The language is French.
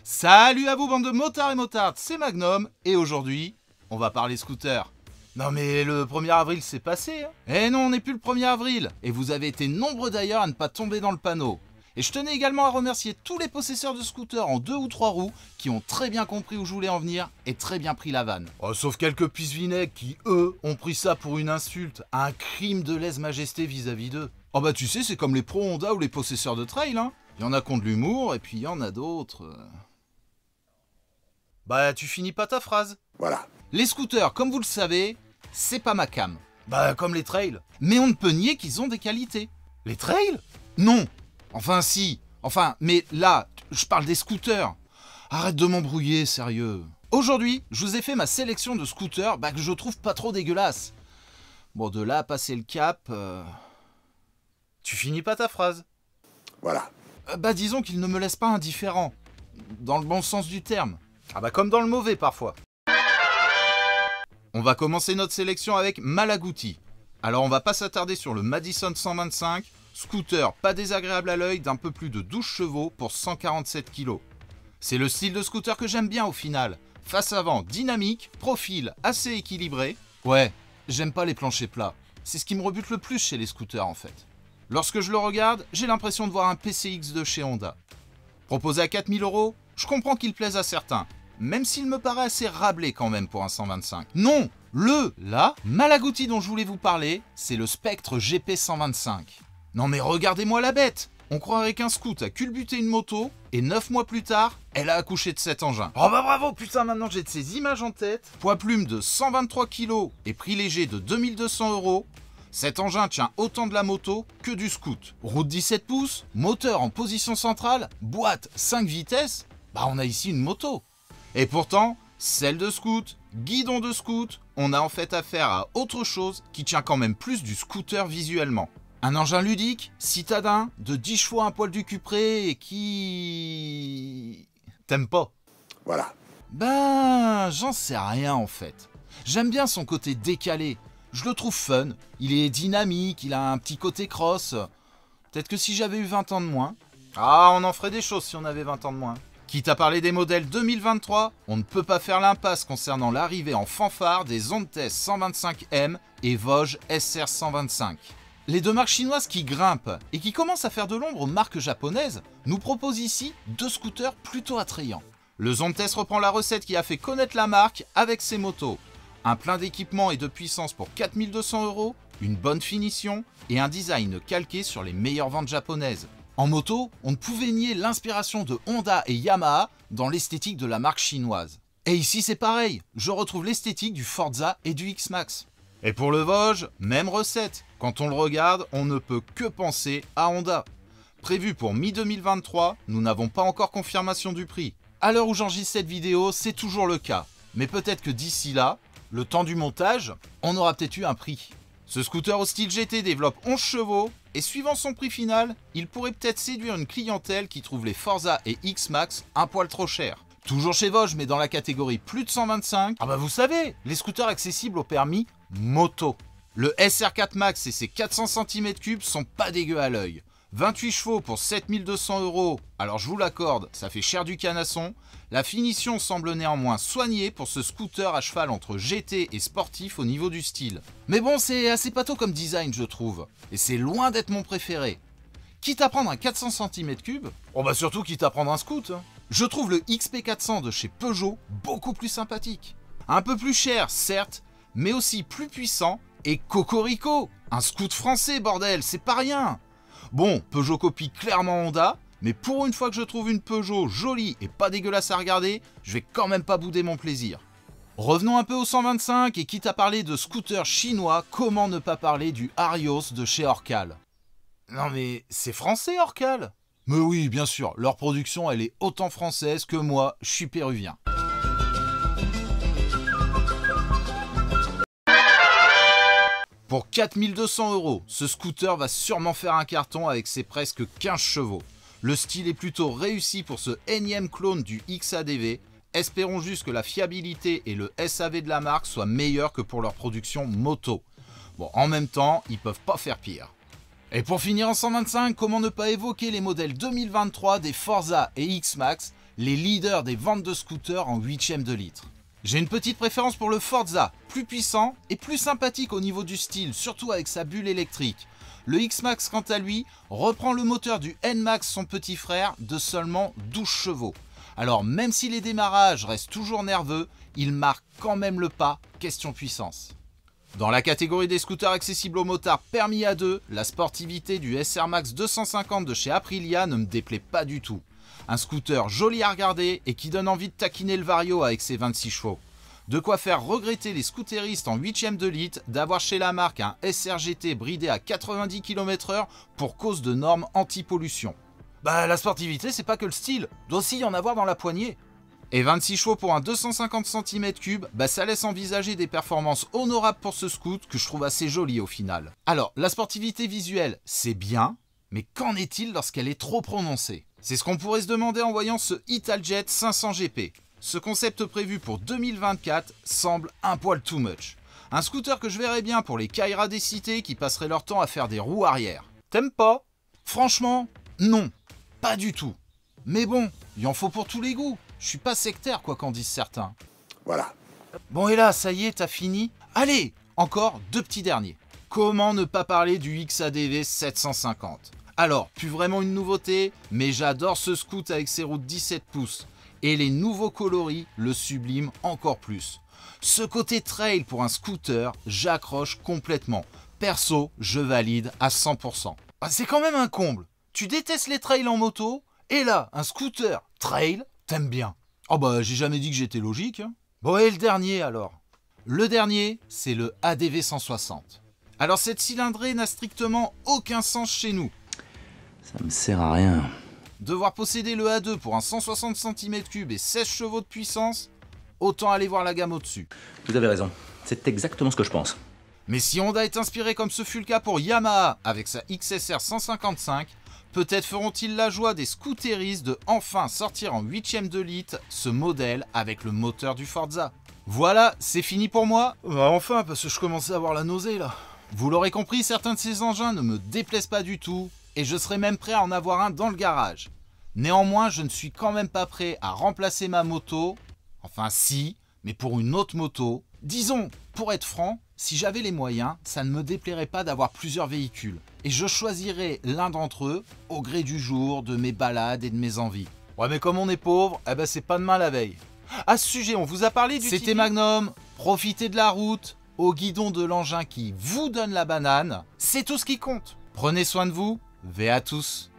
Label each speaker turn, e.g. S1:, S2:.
S1: Salut à vous bande de motards et motardes, c'est Magnum et aujourd'hui, on va parler scooter. Non mais le 1er avril c'est passé hein. Eh non, on n'est plus le 1er avril et vous avez été nombreux d'ailleurs à ne pas tomber dans le panneau. Et je tenais également à remercier tous les possesseurs de scooters en 2 ou 3 roues qui ont très bien compris où je voulais en venir et très bien pris la vanne. Oh, sauf quelques pisse-vinaigres qui, eux, ont pris ça pour une insulte, un crime de lèse-majesté vis-à-vis d'eux. Oh bah tu sais, c'est comme les pro Honda ou les possesseurs de trail, hein. Il y en a qui ont de l'humour et puis il y en a d'autres... Bah tu finis pas ta phrase.
S2: Voilà.
S1: Les scooters, comme vous le savez, c'est pas ma cam. Bah comme les trails. Mais on ne peut nier qu'ils ont des qualités. Les trails? Non. Enfin si. Enfin, mais là, je parle des scooters. Arrête de m'embrouiller, sérieux. Aujourd'hui, je vous ai fait ma sélection de scooters que je trouve pas trop dégueulasses. Bon, de là à passer le cap... Tu finis pas ta phrase.
S2: Voilà.
S1: Disons qu'ils ne me laissent pas indifférent. Dans le bon sens du terme. Ah bah comme dans le mauvais parfois. On va commencer notre sélection avec Malaguti. Alors on va pas s'attarder sur le Madison 125, scooter pas désagréable à l'œil d'un peu plus de 12 chevaux pour 147 kg. C'est le style de scooter que j'aime bien au final. Face avant dynamique, profil assez équilibré. Ouais, j'aime pas les planchers plats. C'est ce qui me rebute le plus chez les scooters en fait. Lorsque je le regarde, j'ai l'impression de voir un PCX de chez Honda. Proposé à 4000 €, je comprends qu'il plaise à certains. Même s'il me paraît assez rablé quand même pour un 125. Non, la Malaguti dont je voulais vous parler, c'est le Spectre GP 125. Non mais regardez-moi la bête. On croirait qu'un scout a culbuté une moto, et 9 mois plus tard, elle a accouché de cet engin. Oh bah bravo, putain, maintenant j'ai de ces images en tête. Poids plume de 123 kg et prix léger de 2200 €. Cet engin tient autant de la moto que du scoot. Route 17 pouces, moteur en position centrale, boîte 5 vitesses, on a ici une moto. Et pourtant, selle de scoot, guidon de scoot, on a en fait affaire à autre chose qui tient quand même plus du scooter visuellement. Un engin ludique, citadin, de 10 chevaux un poil du cupré et qui... T'aimes pas?
S2: Voilà.
S1: J'en sais rien en fait. J'aime bien son côté décalé. Je le trouve fun, il est dynamique, il a un petit côté cross. Peut-être que si j'avais eu 20 ans de moins... Ah, on en ferait des choses si on avait 20 ans de moins. Quitte à parler des modèles 2023, on ne peut pas faire l'impasse concernant l'arrivée en fanfare des Ontes 125M et Voge SR 125. Les deux marques chinoises qui grimpent et qui commencent à faire de l'ombre aux marques japonaises nous proposent ici deux scooters plutôt attrayants. Le Zontes reprend la recette qui a fait connaître la marque avec ses motos. Un plein d'équipement et de puissance pour 4200 €, une bonne finition et un design calqué sur les meilleures ventes japonaises. En moto, on ne pouvait nier l'inspiration de Honda et Yamaha dans l'esthétique de la marque chinoise. Et ici c'est pareil, je retrouve l'esthétique du Forza et du X-Max. Et pour le Voge, même recette. Quand on le regarde, on ne peut que penser à Honda. Prévu pour mi-2023, nous n'avons pas encore confirmation du prix. À l'heure où j'enregistre cette vidéo, c'est toujours le cas. Mais peut-être que d'ici là, le temps du montage, on aura peut-être eu un prix. Ce scooter au style GT développe 11 chevaux et suivant son prix final, il pourrait peut-être séduire une clientèle qui trouve les Forza et X-Max un poil trop chers. Toujours chez Voge mais dans la catégorie plus de 125, vous savez, les scooters accessibles au permis moto. Le SR4 Max et ses 400 cm3 sont pas dégueux à l'œil. 28 chevaux pour 7200 €, alors je vous l'accorde, ça fait cher du canasson. La finition semble néanmoins soignée pour ce scooter à cheval entre GT et sportif au niveau du style. Mais bon, c'est assez pâteau comme design je trouve, et c'est loin d'être mon préféré. Quitte à prendre un 400 cm3, surtout quitte à prendre un scoot, je trouve le XP400 de chez Peugeot beaucoup plus sympathique. Un peu plus cher certes, mais aussi plus puissant et cocorico. Un scoot français bordel, c'est pas rien. Bon, Peugeot copie clairement Honda, mais pour une fois que je trouve une Peugeot jolie et pas dégueulasse à regarder, je vais quand même pas bouder mon plaisir. Revenons un peu au 125 et quitte à parler de scooter chinois, comment ne pas parler du Arios de chez Orcal? Non mais c'est français Orcal? Mais oui, bien sûr, leur production elle est autant française que moi, je suis péruvien. Pour 4200 €, ce scooter va sûrement faire un carton avec ses presque 15 chevaux. Le style est plutôt réussi pour ce énième clone du XADV. Espérons juste que la fiabilité et le SAV de la marque soient meilleurs que pour leur production moto. Bon, en même temps, ils peuvent pas faire pire. Et pour finir en 125, comment ne pas évoquer les modèles 2023 des Forza et X-Max les leaders des ventes de scooters en 8e de litre. J'ai une petite préférence pour le Forza, plus puissant et plus sympathique au niveau du style, surtout avec sa bulle électrique. Le X-Max, quant à lui, reprend le moteur du N-Max, son petit frère, de seulement 12 chevaux. Alors même si les démarrages restent toujours nerveux, il marque quand même le pas, question puissance. Dans la catégorie des scooters accessibles aux motards permis à deux, la sportivité du SR Max 250 de chez Aprilia ne me déplaît pas du tout. Un scooter joli à regarder et qui donne envie de taquiner le Vario avec ses 26 chevaux. De quoi faire regretter les scooteristes en 8e de litre d'avoir chez la marque un SRGT bridé à 90 km/h pour cause de normes anti-pollution. Bah la sportivité c'est pas que le style, doit aussi y en avoir dans la poignée. Et 26 chevaux pour un 250 cm3, bah ça laisse envisager des performances honorables pour ce scoot que je trouve assez joli au final. Alors la sportivité visuelle c'est bien, mais qu'en est-il lorsqu'elle est trop prononcée? C'est ce qu'on pourrait se demander en voyant ce Italjet 500 GP. Ce concept prévu pour 2024 semble un poil too much. Un scooter que je verrais bien pour les Kaira des cités qui passeraient leur temps à faire des roues arrière. T'aimes pas? Franchement, non, pas du tout. Mais bon, il en faut pour tous les goûts. Je suis pas sectaire quoi qu'en disent certains.
S2: Voilà.
S1: Bon et là, ça y est, t'as fini? Allez, encore 2 petits derniers. Comment ne pas parler du XADV 750? Alors, plus vraiment une nouveauté, mais j'adore ce scoot avec ses roues de 17 pouces. Et les nouveaux coloris le subliment encore plus. Ce côté trail pour un scooter, j'accroche complètement. Perso, je valide à 100%. Ah, c'est quand même un comble. Tu détestes les trails en moto, et là, un scooter trail, t'aimes bien. Oh bah, j'ai jamais dit que j'étais logique. Hein. Bon, et le dernier alors? Le dernier, c'est le ADV 160. Alors cette cylindrée n'a strictement aucun sens chez nous.
S3: Ça me sert à rien.
S1: Devoir posséder le A2 pour un 160 cm3 et 16 chevaux de puissance, autant aller voir la gamme au-dessus.
S3: Vous avez raison, c'est exactement ce que je pense.
S1: Mais si Honda est inspiré comme ce fut le cas pour Yamaha avec sa XSR 155, peut-être feront-ils la joie des scooteristes de enfin sortir en 8e de litre ce modèle avec le moteur du Forza. Voilà, c'est fini pour moi. Bah enfin, parce que je commençais à avoir la nausée là. Vous l'aurez compris, certains de ces engins ne me déplaisent pas du tout, et je serais même prêt à en avoir un dans le garage. Néanmoins, je ne suis quand même pas prêt à remplacer ma moto, enfin si, mais pour une autre moto. Disons, pour être franc, si j'avais les moyens, ça ne me déplairait pas d'avoir plusieurs véhicules, et je choisirais l'un d'entre eux au gré du jour, de mes balades et de mes envies. Ouais mais comme on est pauvre, eh ben c'est pas demain la veille. À ce sujet, on vous a parlé du C'était Magnum, profitez de la route, au guidon de l'engin qui vous donne la banane, c'est tout ce qui compte. Prenez soin de vous, ve à tous.